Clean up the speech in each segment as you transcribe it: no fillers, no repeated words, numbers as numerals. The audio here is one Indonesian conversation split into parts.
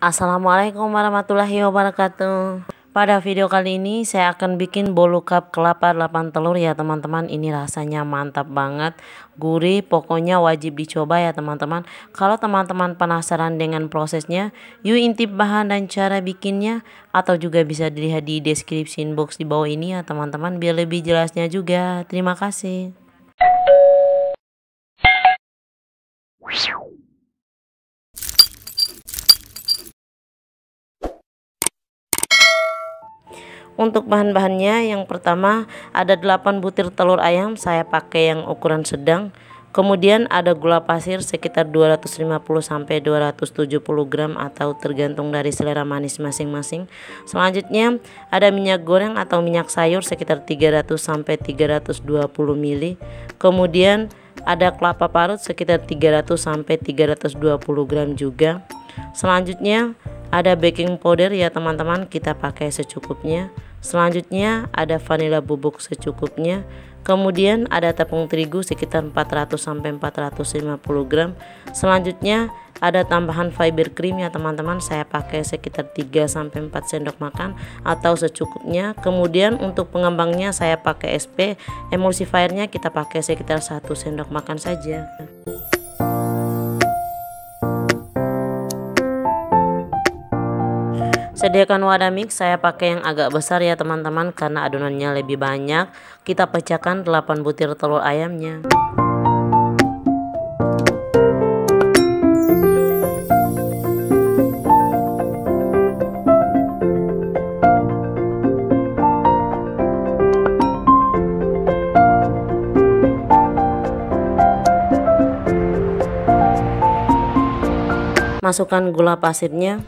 Assalamualaikum warahmatullahi wabarakatuh. Pada video kali ini saya akan bikin bolu cup kelapa 8 telur ya teman-teman. Ini rasanya mantap banget, gurih, pokoknya wajib dicoba ya teman-teman. Kalau teman-teman penasaran dengan prosesnya, yuk intip bahan dan cara bikinnya, atau juga bisa dilihat di description box di bawah ini ya teman-teman, biar lebih jelasnya juga. Terima kasih. Untuk bahan-bahannya, yang pertama ada 8 butir telur ayam, saya pakai yang ukuran sedang. Kemudian ada gula pasir sekitar 250 sampai 270 gram atau tergantung dari selera manis masing-masing. Selanjutnya ada minyak goreng atau minyak sayur sekitar 300 sampai 320 ml. Kemudian ada kelapa parut sekitar 300 sampai 320 gram juga. Selanjutnya ada baking powder ya teman-teman, kita pakai secukupnya. Selanjutnya ada vanila bubuk secukupnya. Kemudian ada tepung terigu sekitar 400 sampai 450 gram. Selanjutnya ada tambahan fiber cream ya teman-teman, saya pakai sekitar 3 sampai 4 sendok makan atau secukupnya. Kemudian untuk pengembangnya saya pakai SP, emulsifiernya kita pakai sekitar 1 sendok makan saja. Sediakan wadah mix, saya pakai yang agak besar ya teman-teman karena adonannya lebih banyak. Kita pecahkan 8 butir telur ayamnya. Masukkan gula pasirnya.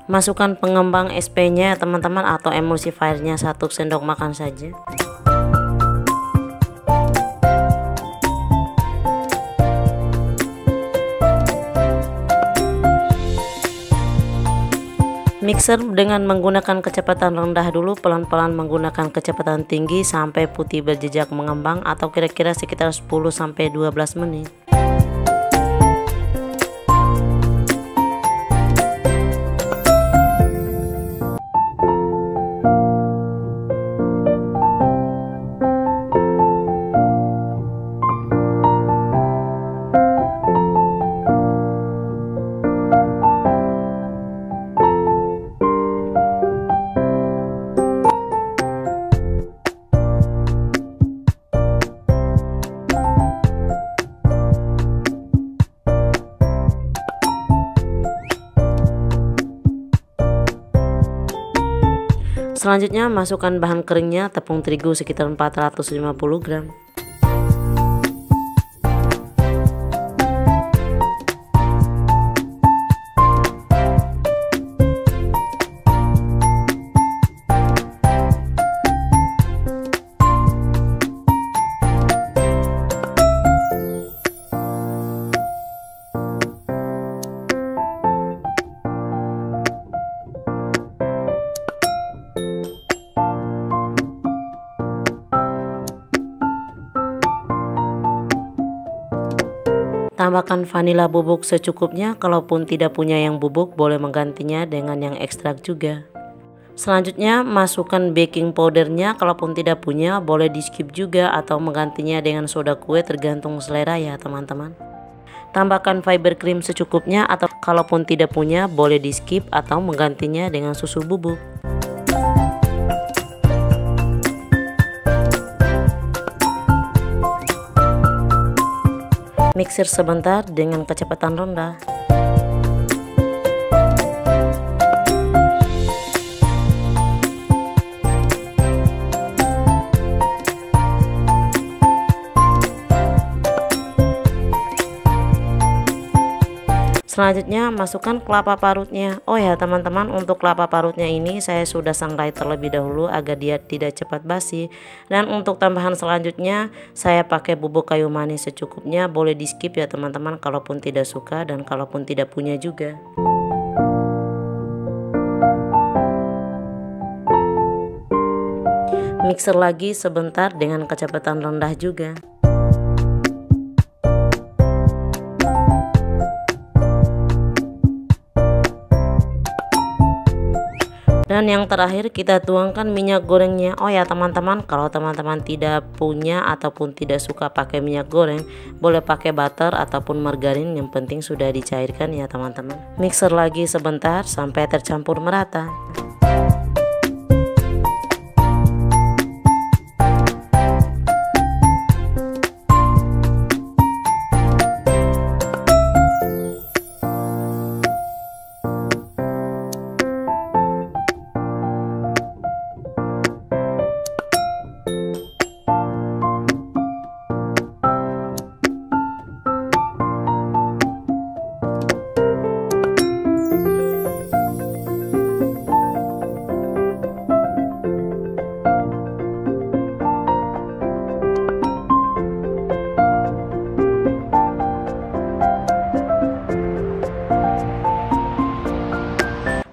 Masukkan pengembang SP-nya teman-teman atau emulsifiernya 1 sendok makan saja. Mixer dengan menggunakan kecepatan rendah dulu, pelan-pelan menggunakan kecepatan tinggi sampai putih berjejak mengembang atau kira-kira sekitar 10 sampai 12 menit. Selanjutnya masukkan bahan keringnya, tepung terigu sekitar 450 gram. Tambahkan vanila bubuk secukupnya, kalaupun tidak punya yang bubuk boleh menggantinya dengan yang ekstrak juga. Selanjutnya masukkan baking powdernya, kalaupun tidak punya boleh di skip juga atau menggantinya dengan soda kue tergantung selera ya teman-teman. Tambahkan fiber cream secukupnya atau kalaupun tidak punya boleh di skip atau menggantinya dengan susu bubuk. Mixer sebentar dengan kecepatan rendah. Selanjutnya masukkan kelapa parutnya. Oh ya teman-teman, untuk kelapa parutnya ini saya sudah sangrai terlebih dahulu agar dia tidak cepat basi. Dan untuk tambahan selanjutnya saya pakai bubuk kayu manis secukupnya, boleh di skip ya teman-teman kalaupun tidak suka dan kalaupun tidak punya juga. Mixer lagi sebentar dengan kecepatan rendah juga. Dan yang terakhir kita tuangkan minyak gorengnya. Oh ya teman-teman, kalau teman-teman tidak punya ataupun tidak suka pakai minyak goreng, boleh pakai butter ataupun margarin, yang penting sudah dicairkan ya teman-teman. Mixer lagi sebentar sampai tercampur merata.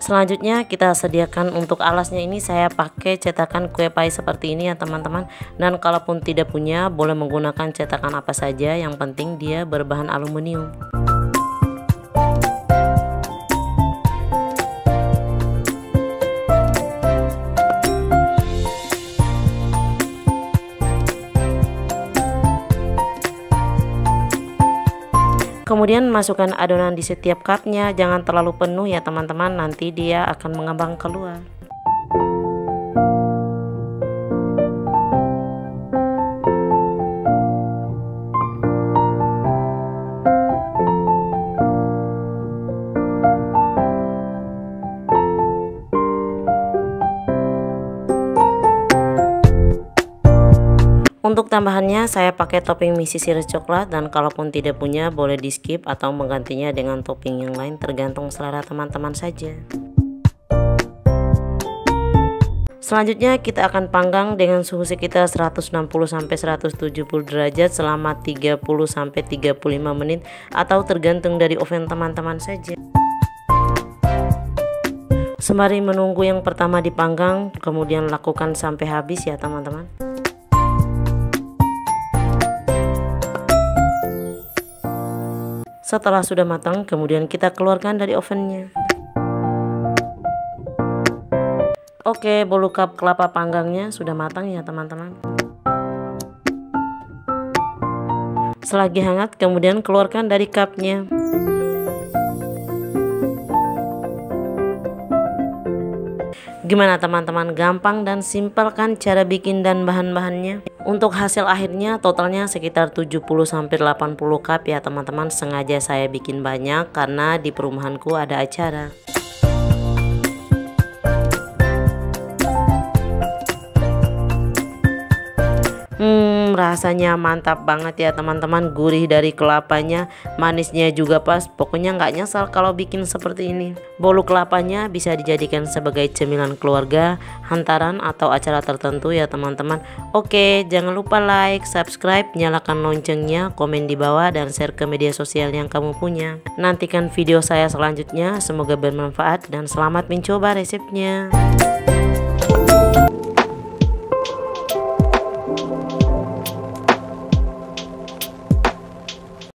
Selanjutnya kita sediakan untuk alasnya. Ini saya pakai cetakan kue pie seperti ini ya teman-teman. Dan kalaupun tidak punya, boleh menggunakan cetakan apa saja, yang penting dia berbahan aluminium. Kemudian masukkan adonan di setiap cupnya, jangan terlalu penuh ya teman-teman, nanti dia akan mengembang keluar. Untuk tambahannya saya pakai topping mie sisir coklat, dan kalaupun tidak punya boleh di skip atau menggantinya dengan topping yang lain, tergantung selera teman-teman saja. Selanjutnya kita akan panggang dengan suhu sekitar 160-170 derajat selama 30-35 menit atau tergantung dari oven teman-teman saja. Sembari menunggu yang pertama dipanggang, kemudian lakukan sampai habis ya teman-teman. Setelah sudah matang, kemudian kita keluarkan dari ovennya. Oke, bolu cup kelapa panggangnya sudah matang ya teman-teman. Selagi hangat, kemudian keluarkan dari cupnya. Gimana teman-teman, gampang dan simpel kan cara bikin dan bahan-bahannya? Untuk hasil akhirnya totalnya sekitar 70-80 cup ya teman-teman. Sengaja saya bikin banyak karena di perumahanku ada acara. Rasanya mantap banget ya teman-teman, gurih dari kelapanya, manisnya juga pas, pokoknya nggak nyesal kalau bikin seperti ini. Bolu kelapanya bisa dijadikan sebagai cemilan keluarga, hantaran atau acara tertentu ya teman-teman. Oke, jangan lupa like, subscribe, nyalakan loncengnya, komen di bawah, dan share ke media sosial yang kamu punya. Nantikan video saya selanjutnya, semoga bermanfaat dan selamat mencoba resepnya.